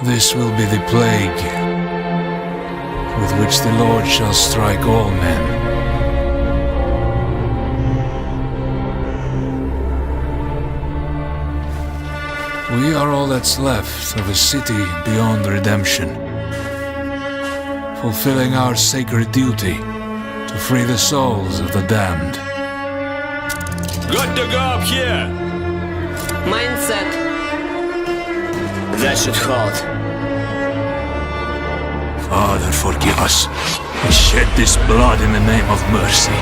This will be the plague with which the Lord shall strike all men. We are all that's left of a city beyond redemption, fulfilling our sacred duty to free the souls of the damned. Good to go up here! Mindset. That should hold. Father, forgive us. We shed this blood in the name of mercy.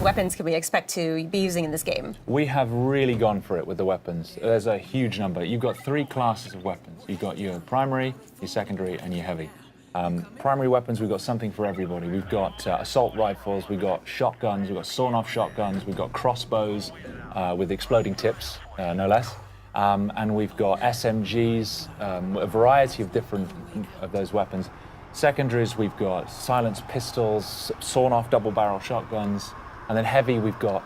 Weapons can we expect to be using in this game? We have really gone for it with the weapons. There's a huge number. You've got 3 classes of weapons. You've got your primary, your secondary, and your heavy. Primary weapons, we've got something for everybody. We've got assault rifles, we've got shotguns, we've got sawn-off shotguns, we've got crossbows with exploding tips, no less. And we've got SMGs, a variety of different of those weapons. Secondaries, we've got silenced pistols, sawn-off double-barrel shotguns. And then heavy, we've got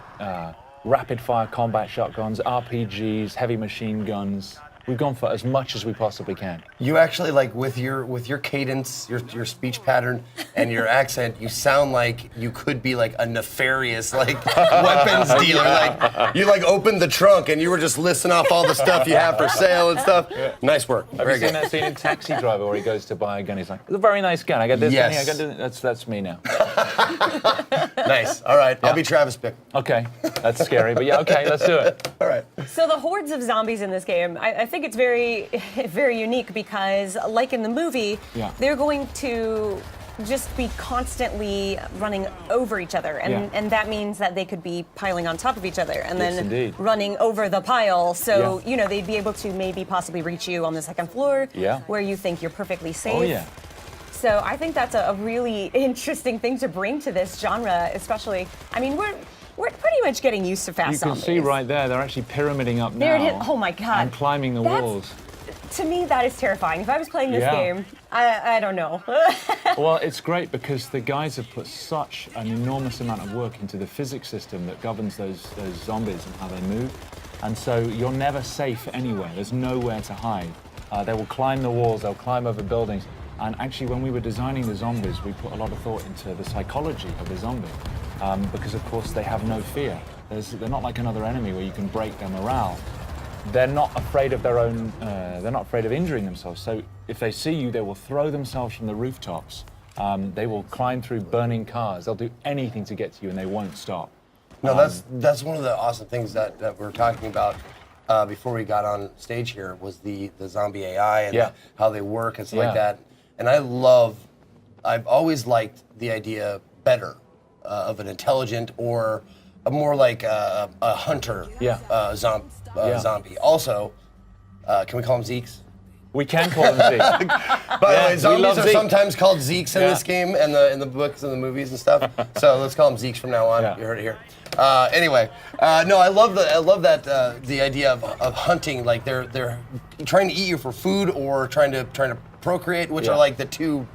rapid-fire combat shotguns, RPGs, heavy machine guns. We've gone for as much as we possibly can. You actually, like, with your cadence, your speech pattern, and your accent, you sound like you could be like a nefarious, like, weapons dealer. Like, you like opened the trunk and you were just listing off all the stuff you have for sale and stuff. Yeah. Nice work. Have you seen that scene in Taxi Driver where he goes to buy a gun? He's like, "It's a very nice gun. I got this gun here. I got this." That's me now. Nice. All right. Yeah. I'll be Travis Bick. Okay. That's scary, but yeah. Okay. Let's do it. All right. So the hordes of zombies in this game, I think it's very, very unique because, like in the movie, they're going to just be constantly running over each other, and that means that they could be piling on top of each other and then running over the pile. So you know they'd be able to maybe possibly reach you on the second floor, where you think you're perfectly safe. Oh yeah. So I think that's a really interesting thing to bring to this genre, especially. I mean, we're pretty much getting used to fast zombies. You can see right there, they're actually pyramiding up now. Oh my God. And climbing the walls. To me, that is terrifying. If I was playing this game, I don't know. Well, it's great because the guys have put such an enormous amount of work into the physics system that governs those zombies and how they move. And so you're never safe anywhere. There's nowhere to hide. They will climb the walls, they'll climb over buildings. And actually, when we were designing the zombies, we put a lot of thought into the psychology of the zombie. Because, of course, they have no fear. They're not like another enemy where you can break their morale. They're not afraid of their own, they're not afraid of injuring themselves. So if they see you, they will throw themselves from the rooftops. They will climb through burning cars. They'll do anything to get to you and they won't stop. No, that's one of the awesome things that we were talking about before we got on stage here was the zombie AI and how they work and stuff like that. And I've always liked the idea better of an intelligent or a more like a hunter zombie. Also, can we call them Zeeks? We can call them Zeeks. By the way, zombies are sometimes called Zeeks in this game and in the books and the movies and stuff. So let's call them Zeeks from now on. You heard it here. Anyway, no, I love that the idea of hunting. Like they're trying to eat you for food or trying to procreate, which are like the two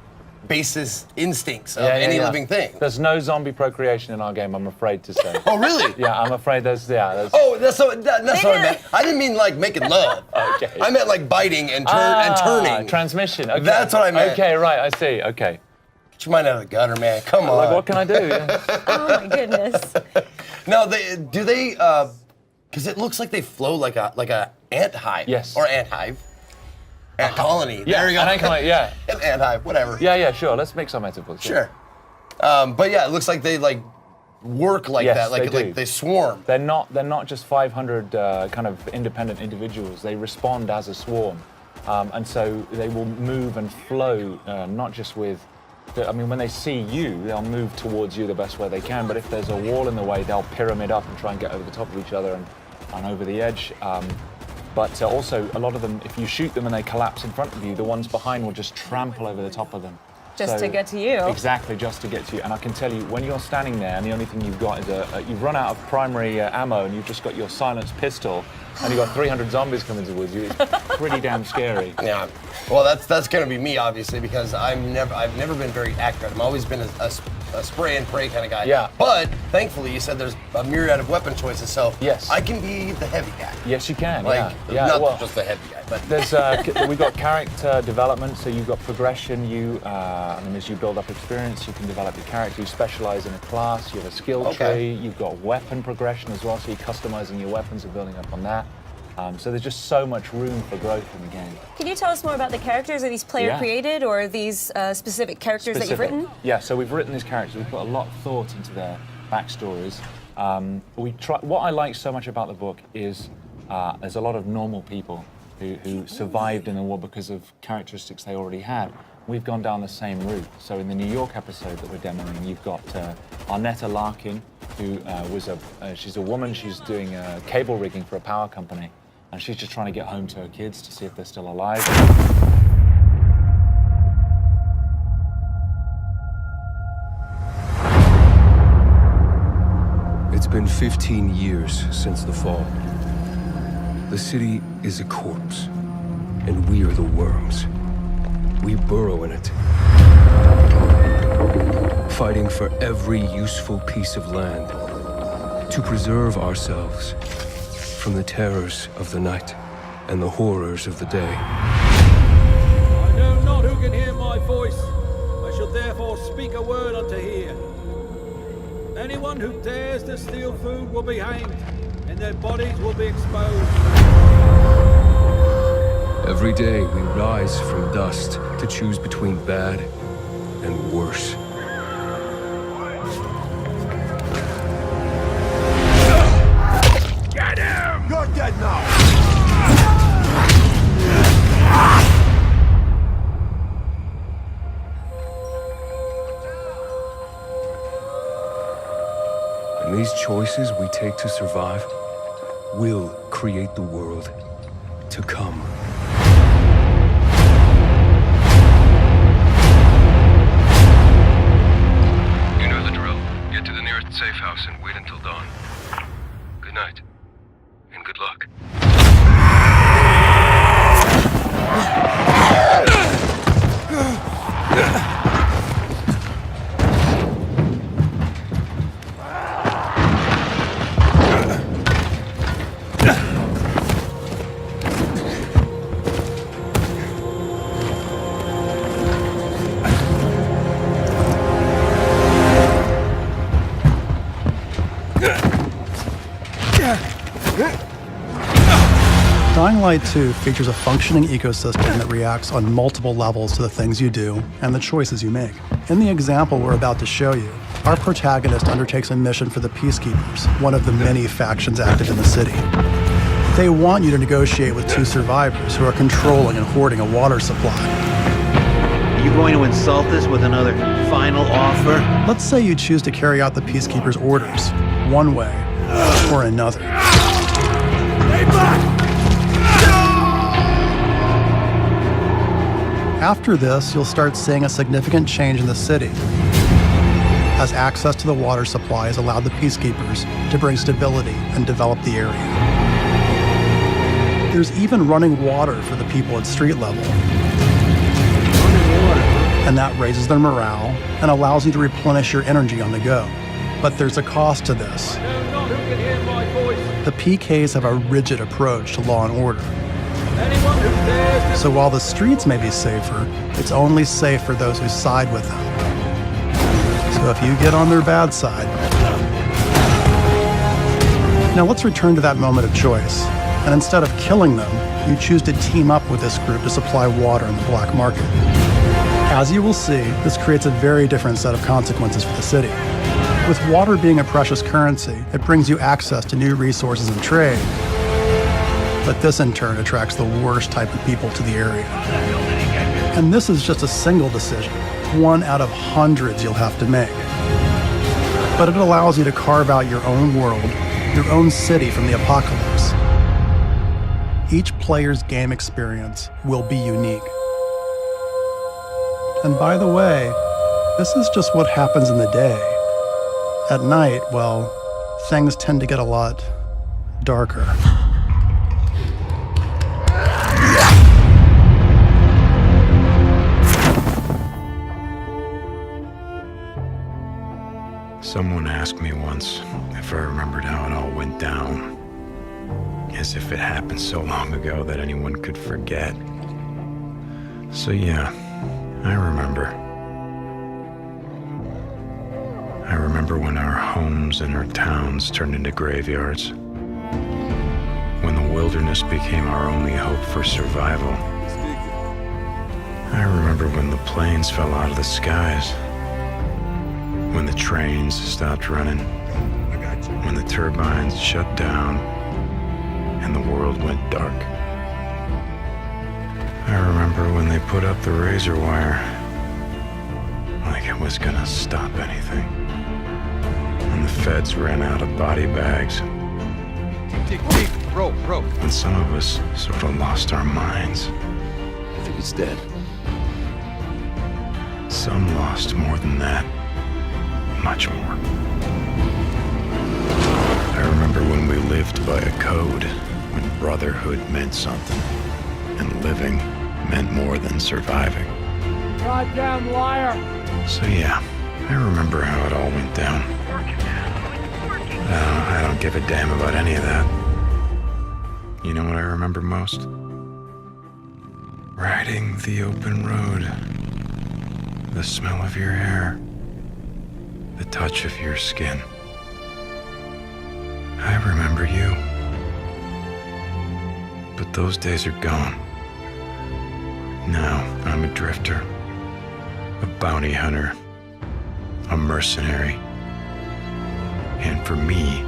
basis instincts of any living thing. There's no zombie procreation in our game, I'm afraid to say. Oh, really? Yeah, I'm afraid there's. Oh, that's what I meant. I didn't mean like making love. Okay. I meant like biting and turning. Transmission. Okay. That's what I meant. Okay, right. I see. Okay. Get your mind out of the gutter, man. Come on. Like, what can I do? Yeah. Oh my goodness. No, do they? Because it looks like they flow like a ant hive. Yes. Or ant hive. Ant colony. Yeah, there you go. an ant colony, yeah. An ant hive, whatever. Yeah, sure. Let's make some metaphors. Sure. But yeah, it looks like they like work like Yes, that. Like they do. like they swarm. They're not just 500 kind of independent individuals. They respond as a swarm, and so they will move and flow, not just with. I mean, when they see you, they'll move towards you the best way they can. But if there's a wall in the way, they'll pyramid up and try and get over the top of each other and over the edge. But also, a lot of them, if you shoot them and they collapse in front of you, the ones behind will just trample over the top of them. Just to get to you. Exactly, just to get to you. And I can tell you, when you're standing there and the only thing you've got is you've run out of primary ammo and you've just got your silenced pistol and you've got 300 zombies coming towards you, it's pretty damn scary. Yeah. Well, that's gonna be me, obviously, because I've never been very accurate. I've always been a spray and pray kind of guy. Yeah. But thankfully, you said there's a myriad of weapon choices, so Yes. I can be the heavy guy. Yes, you can. Like, yeah. not just the heavy guy, but There's we've got character development, so you've got progression. As you build up experience, you can develop your character. You specialize in a class. You have a skill tree. You've got weapon progression as well, so you're customizing your weapons and building up on that. So there's just so much room for growth in the game. Can you tell us more about the characters? Are these player created or are these specific characters that you've written? Yeah, so we've written these characters. We've put a lot of thought into their backstories. What I like so much about the book is there's a lot of normal people who survived in the war because of characteristics they already had. We've gone down the same route. So in the New York episode that we're demoing, you've got Arnetta Larkin, who she's a woman. She's doing cable rigging for a power company. And she's just trying to get home to her kids to see if they're still alive. It's been 15 years since the fall. The city is a corpse, and we are the worms. We burrow in it, fighting for every useful piece of land to preserve ourselves from the terrors of the night and the horrors of the day. I know not who can hear my voice. I shall therefore speak a word unto hear. Anyone who dares to steal food will be hanged, and their bodies will be exposed. Every day we rise from dust to choose between bad and worse. Get him! You're dead now! And these choices we take to survive will create the world to come. You know the drill. Get to the nearest safe house and wait until dawn. Good night. And good luck. Dying Light 2 features a functioning ecosystem that reacts on multiple levels to the things you do and the choices you make. In the example we're about to show you, our protagonist undertakes a mission for the Peacekeepers, one of the many factions active in the city. They want you to negotiate with two survivors who are controlling and hoarding a water supply. Are you going to insult us with another final offer? Let's say you choose to carry out the Peacekeepers' orders, one way or another. Stay back! After this, you'll start seeing a significant change in the city, as access to the water supply has allowed the Peacekeepers to bring stability and develop the area. There's even running water for the people at street level. Running water? and that raises their morale and allows you to replenish your energy on the go. But there's a cost to this. I know not who can hear my voice. The PKs have a rigid approach to law and order. Anyone who dares to... So while the streets may be safer, it's only safe for those who side with them. So if you get on their bad side... Now let's return to that moment of choice. And instead of killing them, you choose to team up with this group to supply water in the black market. As you will see, this creates a very different set of consequences for the city. With water being a precious currency, it brings you access to new resources and trade. But this in turn attracts the worst type of people to the area. And this is just a single decision, one out of hundreds you'll have to make. But it allows you to carve out your own world, your own city from the apocalypse. Each player's game experience will be unique. And by the way, this is just what happens in the day. At night, well, things tend to get a lot darker. Someone asked me once if I remembered how it all went down. As if it happened so long ago that anyone could forget. So yeah, I remember. I remember when our homes and our towns turned into graveyards. When the wilderness became our only hope for survival. I remember when the planes fell out of the skies. When the trains stopped running. When the turbines shut down and the world went dark. I remember when they put up the razor wire like it was gonna stop anything. And the feds ran out of body bags. Deep, rope. And some of us sort of lost our minds. I think he's dead. Some lost more than that. Much more. I remember when we lived by a code, when brotherhood meant something, and living meant more than surviving. Goddamn liar! So yeah, I remember how it all went down. I don't give a damn about any of that. You know what I remember most? Riding the open road. The smell of your hair. The touch of your skin. I remember you. But those days are gone. Now I'm a drifter. A bounty hunter. A mercenary. And for me,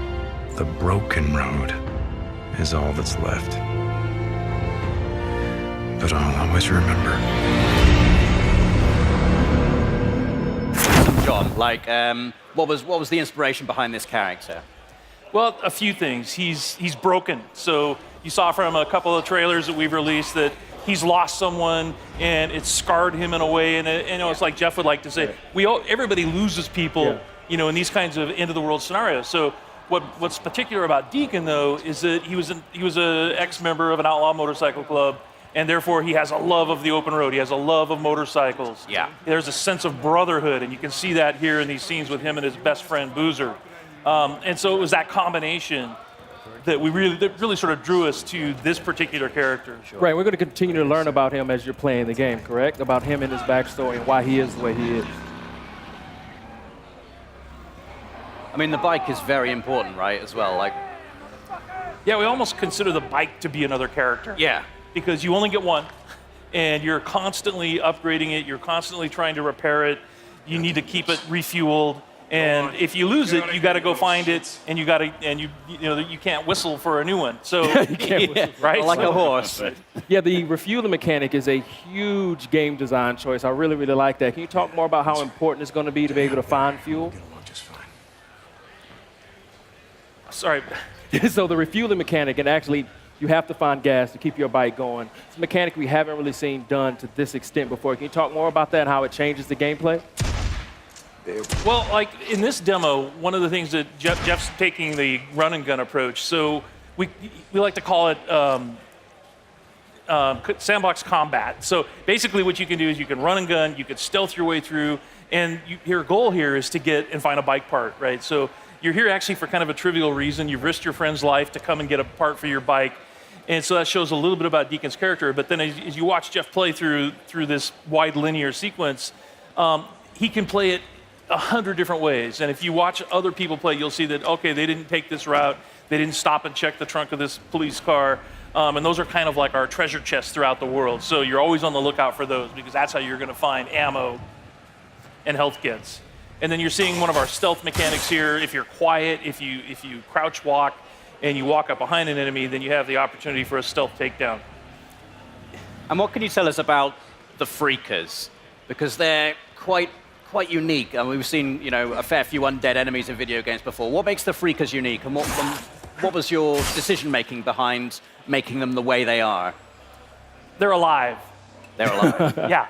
the broken road is all that's left. But I'll always remember. John, what was the inspiration behind this character? Well, a few things. He's broken. So you saw from a couple of trailers that we've released that he's lost someone and it's scarred him in a way. And it's like Jeff would like to say, everybody loses people, in these kinds of end of the world scenarios. So what's particular about Deacon though is that he was an ex-member of an outlaw motorcycle club. And therefore, he has a love of the open road. He has a love of motorcycles. Yeah. There's a sense of brotherhood, and you can see that here in these scenes with him and his best friend, Boozer. And so it was that combination that really sort of drew us to this particular character. Right, we're going to continue to learn about him as you're playing the game, correct? About him and his backstory and why he is the way he is. I mean, the bike is very important, right, as well? Yeah, we almost consider the bike to be another character. Yeah. Because you only get one, and you're constantly upgrading it. You're constantly trying to repair it. You need to keep it refueled, and if you lose it, you got to go find it, and you can't whistle for a new one. So you can't whistle, right, like a horse. Yeah, the refueling mechanic is a huge game design choice. I really, really like that. Can you talk more about how important it's going to be to be able to find fuel? Sorry. So the refueling mechanic, and actually, you have to find gas to keep your bike going. It's a mechanic we haven't really seen done to this extent before. Can you talk more about that and how it changes the gameplay? Well, like in this demo, one of the things that Jeff's taking the run and gun approach. So we like to call it sandbox combat. So basically what you can do is you can run and gun, you can stealth your way through, and your goal here is to get and find a bike part, right? So you're here actually for kind of a trivial reason. You've risked your friend's life to come and get a part for your bike. And so that shows a little bit about Deacon's character. But then as you watch Jeff play through this wide linear sequence, he can play it 100 different ways. And if you watch other people play, you'll see that, okay, they didn't take this route. They didn't stop and check the trunk of this police car. And those are kind of like our treasure chests throughout the world. So you're always on the lookout for those because that's how you're going to find ammo and health kits. And then you're seeing one of our stealth mechanics here. If you're quiet, if you crouch walk and you walk up behind an enemy, then you have the opportunity for a stealth takedown. And what can you tell us about the Freakers? Because they're quite unique. And we've seen, a fair few undead enemies in video games before. What makes the Freakers unique? And what was your decision-making behind making them the way they are? They're alive. They're alive. Yeah,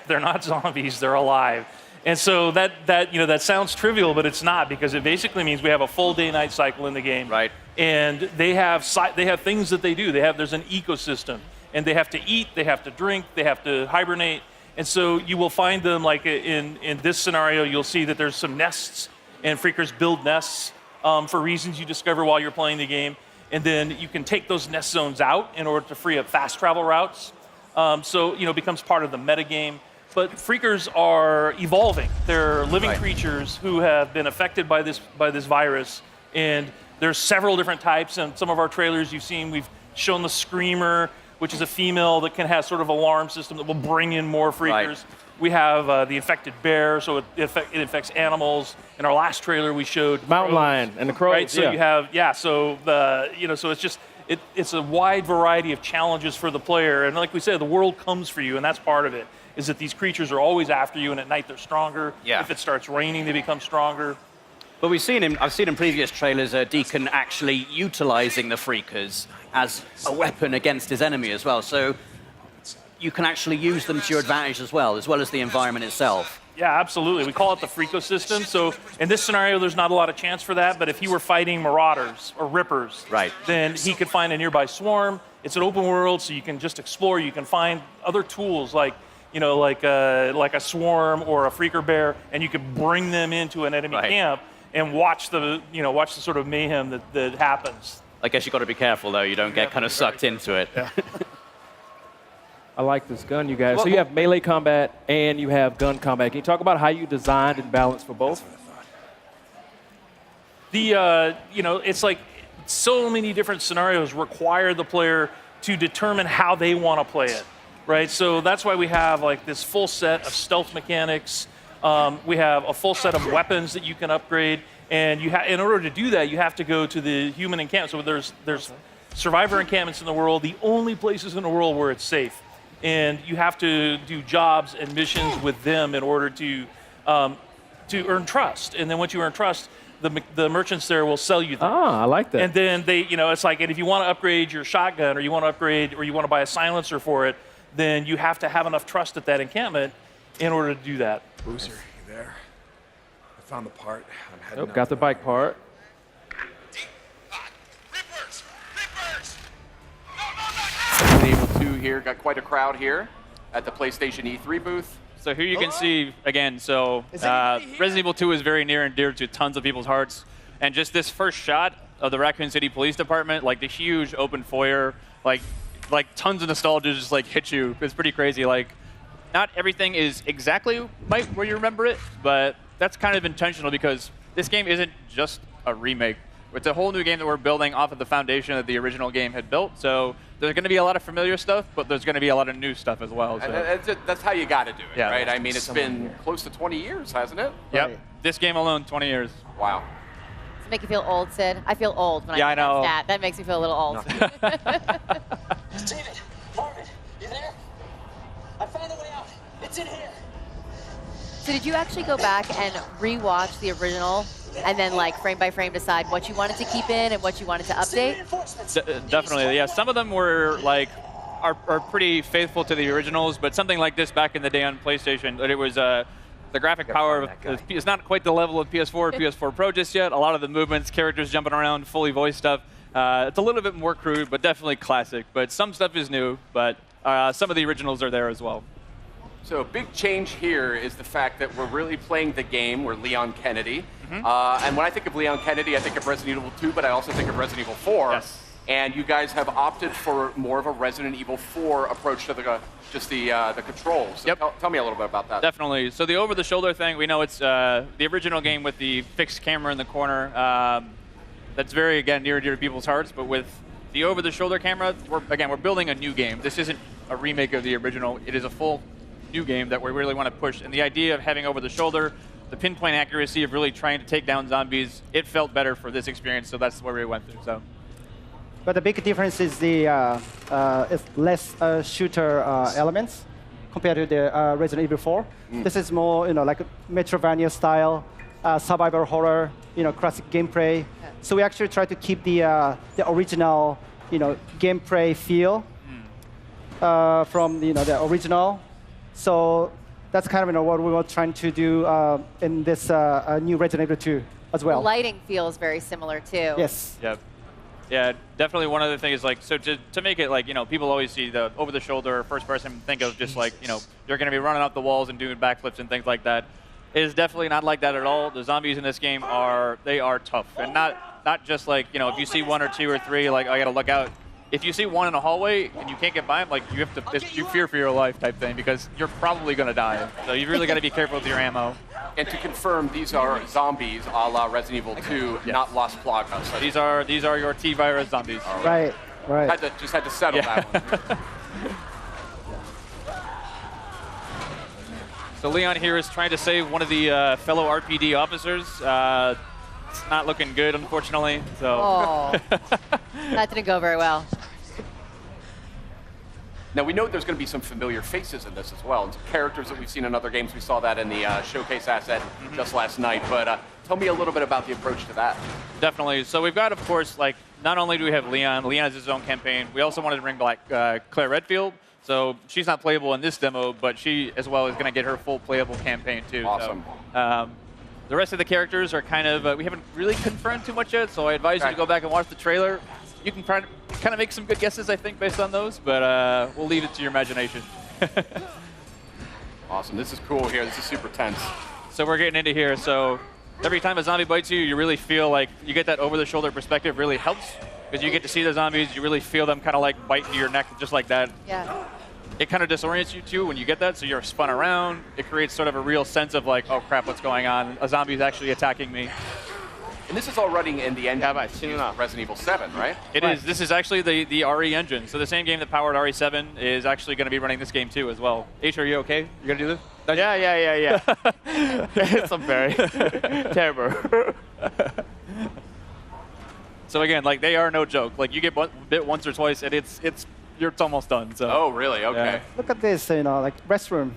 they're not zombies. They're alive. And so that sounds trivial, but it's not, because it basically means we have a full day-night cycle in the game. Right. And they have things that they do. There's an ecosystem, and they have to eat, they have to drink, they have to hibernate. And so you will find them, like in this scenario, you'll see that there's some nests, and Freakers build nests for reasons you discover while you're playing the game. And then you can take those nest zones out in order to free up fast travel routes. So it becomes part of the metagame. But Freakers are evolving. They're living creatures who have been affected by this virus. And there's several different types. And some of our trailers you've seen, we've shown the Screamer, which is a female that can have sort of alarm system that will bring in more Freakers. Right. We have the infected bear, so it infects animals. In our last trailer, we showed mountain lion and the crows. Right, so you have so it's just it's a wide variety of challenges for the player. And like we said, the world comes for you, and that's part of it. Is that these creatures are always after you, and at night they're stronger. Yeah. If it starts raining, they become stronger. But I've seen in previous trailers Deacon actually utilizing the Freakers as a weapon against his enemy as well. So you can actually use them to your advantage as well as the environment itself. Yeah, absolutely. We call it the Freakosystem. So in this scenario, there's not a lot of chance for that, but if he were fighting Marauders or Rippers, then he could find a nearby swarm. It's an open world, so you can just explore. You can find other tools like a swarm or a Freaker bear, and you could bring them into an enemy camp and watch the sort of mayhem that happens. I guess you've got to be careful, though. You don't get kind of sucked into it. Yeah. I like this gun, you guys. So you have melee combat and you have gun combat. Can you talk about how you designed and balanced for both? It's like so many different scenarios require the player to determine how they want to play it, right? So that's why we have like this full set of stealth mechanics. We have a full set of weapons that you can upgrade, and in order to do that, you have to go to the human encampment. So there's survivor encampments in the world, the only places in the world where it's safe. And you have to do jobs and missions with them in order to earn trust. And then once you earn trust, the merchants there will sell you them. Ah, I like that. And then it's like, and if you want to upgrade your shotgun, or you want to buy a silencer for it, then you have to have enough trust at that encampment in order to do that. Boozer, you there? I found the part. I'm heading Got the bike part. Resident Evil 2 here, got quite a crowd here at the PlayStation E3 booth. So here you can see, again, Resident Evil 2 is very near and dear to tons of people's hearts. And just this first shot of the Raccoon City Police Department, like the huge open foyer, like tons of nostalgia just like hit you. It's pretty crazy. Like, not everything is exactly where you remember it, but that's kind of intentional because this game isn't just a remake. It's a whole new game that we're building off of the foundation that the original game had built. So there's going to be a lot of familiar stuff, but there's going to be a lot of new stuff as well. So. And that's how you got to do it, right? I mean, it's been close to 20 years, hasn't it? Yep. Right. This game alone, 20 years. Wow. Does it make you feel old, Sid? I feel old when I know. That makes me feel a little old. David, Marvin, you there? I found the way out. It's in here. So did you actually go back and rewatch the original and then like frame by frame decide what you wanted to keep in and what you wanted to update? Definitely, yeah. Some of them were like are pretty faithful to the originals, but something like this back in the day on PlayStation, it was the graphic power is not quite the level of PS4 or PS4 Pro just yet. A lot of the movements, characters jumping around, fully voiced stuff It's a little bit more crude, but definitely classic. But some stuff is new, but some of the originals are there as well. So a big change here is the fact that we're really playing the game. We're Leon Kennedy. And when I think of Leon Kennedy, I think of Resident Evil 2, but I also think of Resident Evil 4. Yes. And you guys have opted for more of a Resident Evil 4 approach to the controls. So tell me a little bit about that. Definitely. So the over-the-shoulder thing, we know it's the original game with the fixed camera in the corner. That's very, again, near and dear to people's hearts. But with the over-the-shoulder camera, we're building a new game. This isn't a remake of the original. It is a full new game that we really want to push. And the idea of having over-the-shoulder, the pinpoint accuracy of really trying to take down zombies, it felt better for this experience. So that's where we went through. So. But the big difference is the it's less shooter elements compared to the Resident Evil 4. This is more, like a Metroidvania style, survival horror, classic gameplay. So we actually try to keep the original, gameplay feel from the original. So that's kind of what we were trying to do in this new Resident Evil 2 as well. The lighting feels very similar too. Yes. Yep. Yeah, definitely one other thing is so to make it people always see the over-the-shoulder first person, think of just you're going to be running up the walls and doing backflips and things like that. It is definitely not like that at all. The zombies in this game are tough, and not just if you see one or two or three, I got to look out. If you see one in a hallway and you can't get by him, you have to you fear for your life type thing because you're probably going to die. So you really got to be careful with your ammo. And to confirm, these are zombies a la Resident Evil 2, not Las Plagas. So these are your T-virus zombies. Right. Just had to settle that one. So Leon here is trying to save one of the fellow RPD officers. It's not looking good, unfortunately. So. Oh, that didn't go very well. Now, we know there's going to be some familiar faces in this as well, and some characters that we've seen in other games. We saw that in the showcase asset just last night. But tell me a little bit about the approach to that. Definitely. So we've got, of course, not only do we have Leon has his own campaign, we also wanted to bring back Claire Redfield. So she's not playable in this demo, but she, as well, is going to get her full playable campaign, too. Awesome. So, the rest of the characters are kind of, we haven't really confirmed too much yet, so I advise you to go back and watch the trailer. You can kind of make some good guesses, I think, based on those, but we'll leave it to your imagination. Awesome. This is cool here. This is super tense. So we're getting into here. So every time a zombie bites you, you really feel like you get that over-the-shoulder perspective really helps because you get to see the zombies. You really feel them kind of bite into your neck just like that. Yeah. It kind of disorients you, too, when you get that, so you're spun around. It creates sort of a real sense of oh, crap, what's going on? A zombie is actually attacking me. And this is all running in the engine of Resident Evil 7, right? It is. This is actually the RE engine. So the same game that powered RE7 is actually going to be running this game, too, as well. H, are you okay? You going to do this? Yeah. It's very terrible. So again, they are no joke. You get bit once or twice, and it's almost done. So. Oh, really? Okay. Yeah. Look at this, restroom.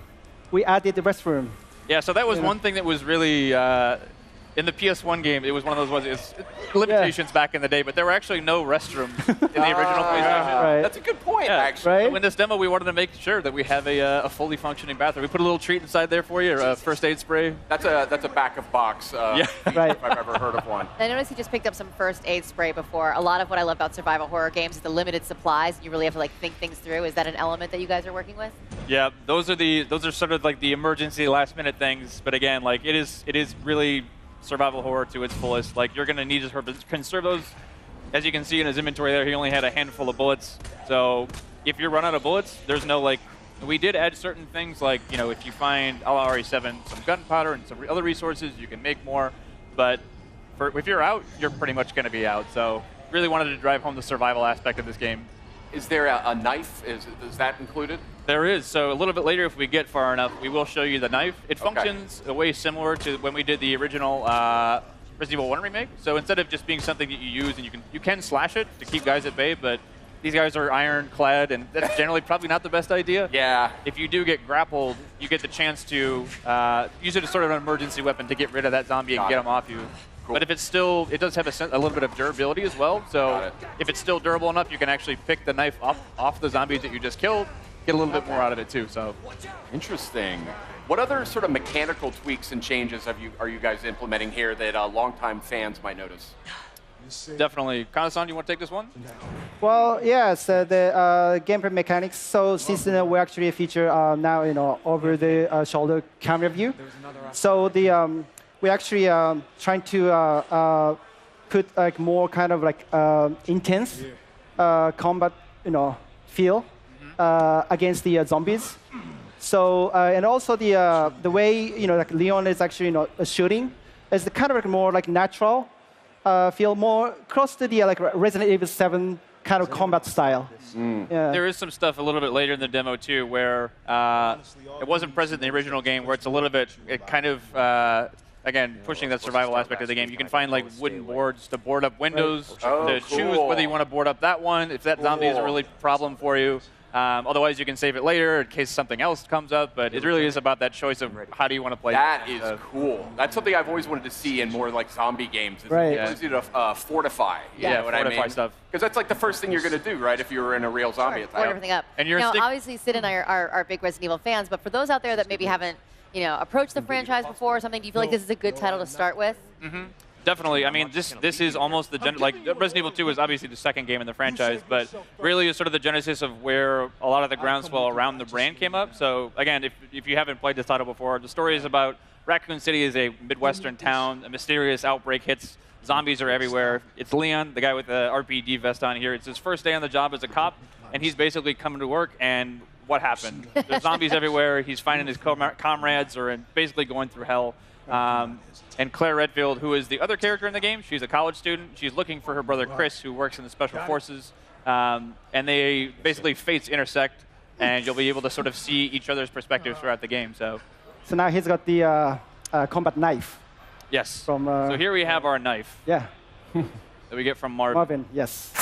We added the restroom. Yeah, so that was one thing that was really, in the PS1 game, it was one of those limitations back in the day, but there were actually no restrooms in the original PlayStation. Right. That's a good point, actually. Right? So in this demo, we wanted to make sure that we have a fully functioning bathroom. We put a little treat inside there for you, or a first aid spray. That's a backup box. If I've ever heard of one. I noticed you just picked up some first aid spray before. A lot of what I love about survival horror games is the limited supplies. You really have to think things through. Is that an element that you guys are working with? Yeah, those are sort of the emergency last minute things. But again, it is really survival horror to its fullest. You're going to need to conserve those. As you can see in his inventory there, he only had a handful of bullets. So if you run out of bullets, there's no we did add certain things if you find a la RE7 some gunpowder and some other resources, you can make more. But if you're out, you're pretty much going to be out. So really wanted to drive home the survival aspect of this game. Is there a knife? Is that included? There is. So a little bit later, if we get far enough, we will show you the knife. It functions a way similar to when we did the original Resident Evil 1 remake. So instead of just being something that you use, and you can slash it to keep guys at bay, but these guys are ironclad, and that's generally probably not the best idea. Yeah. If you do get grappled, you get the chance to use it as sort of an emergency weapon to get rid of that zombie and get him off you. Cool. But if it's still, it does have a little bit of durability as well. So if it's still durable enough, you can actually pick the knife up off the zombies that you just killed, get a little bit more out of it too. So interesting. What other sort of mechanical tweaks and changes are you guys implementing here that longtime fans might notice? definitely. Kana-san, you want to take this one? Well, yes, the gameplay mechanics. So since we actually feature now over the shoulder camera view. So the we actually trying to put like more kind of like intense combat feel against the zombies. So and also the way like Leon is actually shooting is the kind of like more like natural feel, more close to the like Resident Evil 7 kind of combat style. Yeah. There is some stuff a little bit later in the demo too, where it wasn't present in the original game, where it's a little bit, again, pushing that survival aspect of the game. You can find like wooden boards to board up windows, to choose whether you want to board up that one, if that zombie is a really problem for you. Otherwise, you can save it later in case something else comes up, but it really is about that choice of how do you want to play. That is cool. That's something I've always wanted to see in more like zombie games. Is right. The ability to fortify. You know what I mean? Stuff. Because that's like the first thing you're going to do, right, if you were in a real zombie attack. Board everything up. And you're obviously Sid and I are big Resident Evil fans, but for those out there that maybe haven't approached the franchise before or something, do you feel like this is a good title to start with? Mm-hmm. Definitely. I mean, this is almost the like Resident Evil 2 is obviously the second game in the franchise, but really is sort of the genesis of where a lot of the groundswell around the brand came up. So again, if you haven't played this title before, the story is about Raccoon City is a Midwestern town. A mysterious outbreak hits. Zombies are everywhere. It's Leon, the guy with the RPD vest on here. It's his first day on the job as a cop, and he's basically coming to work, and what happened? There's zombies everywhere. He's finding his comrades or basically going through hell. And Claire Redfield, who is the other character in the game, she's a college student. She's looking for her brother Chris, who works in the Special Forces. And they basically fates intersect, and you'll be able to sort of see each other's perspectives throughout the game. So now he's got the combat knife. Yes. So here we have our knife. Yeah. That we get from Marvin. Marvin, yes.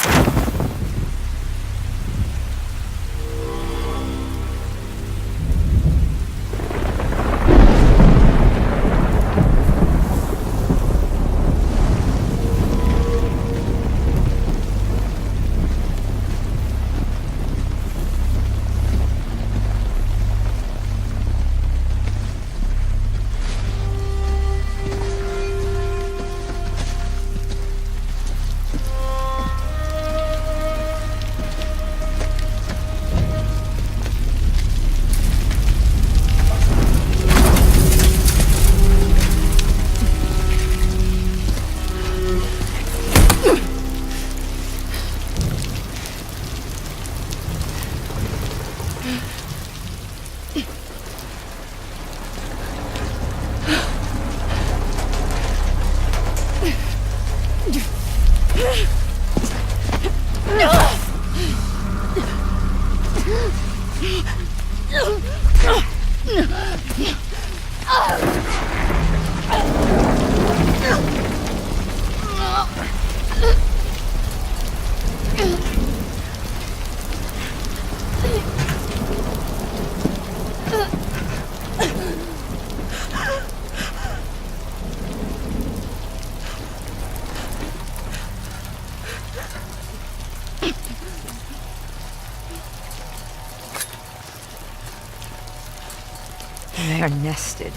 They are nested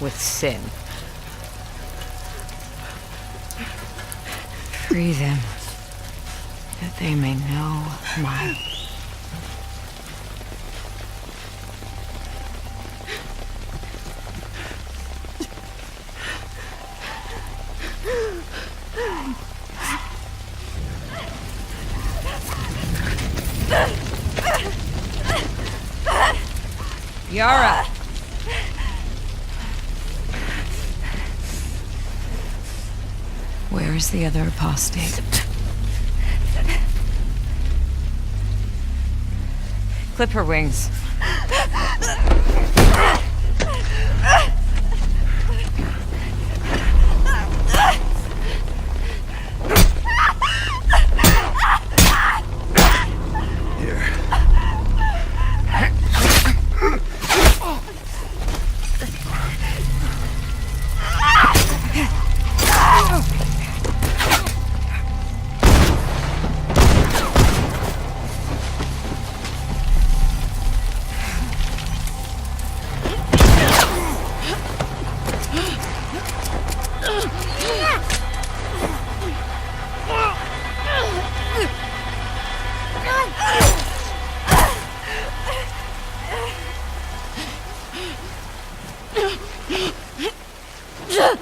with sin. Free them, that they may know my... Yara! Where is the other apostate? Clip her wings. Yara.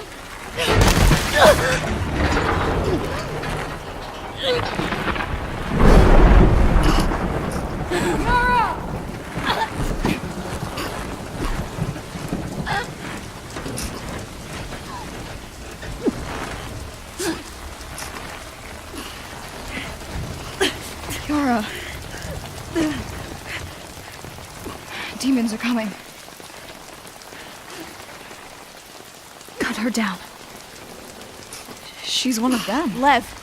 Demons are coming. Cut her down. She's one of them. Lev.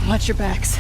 Watch your backs.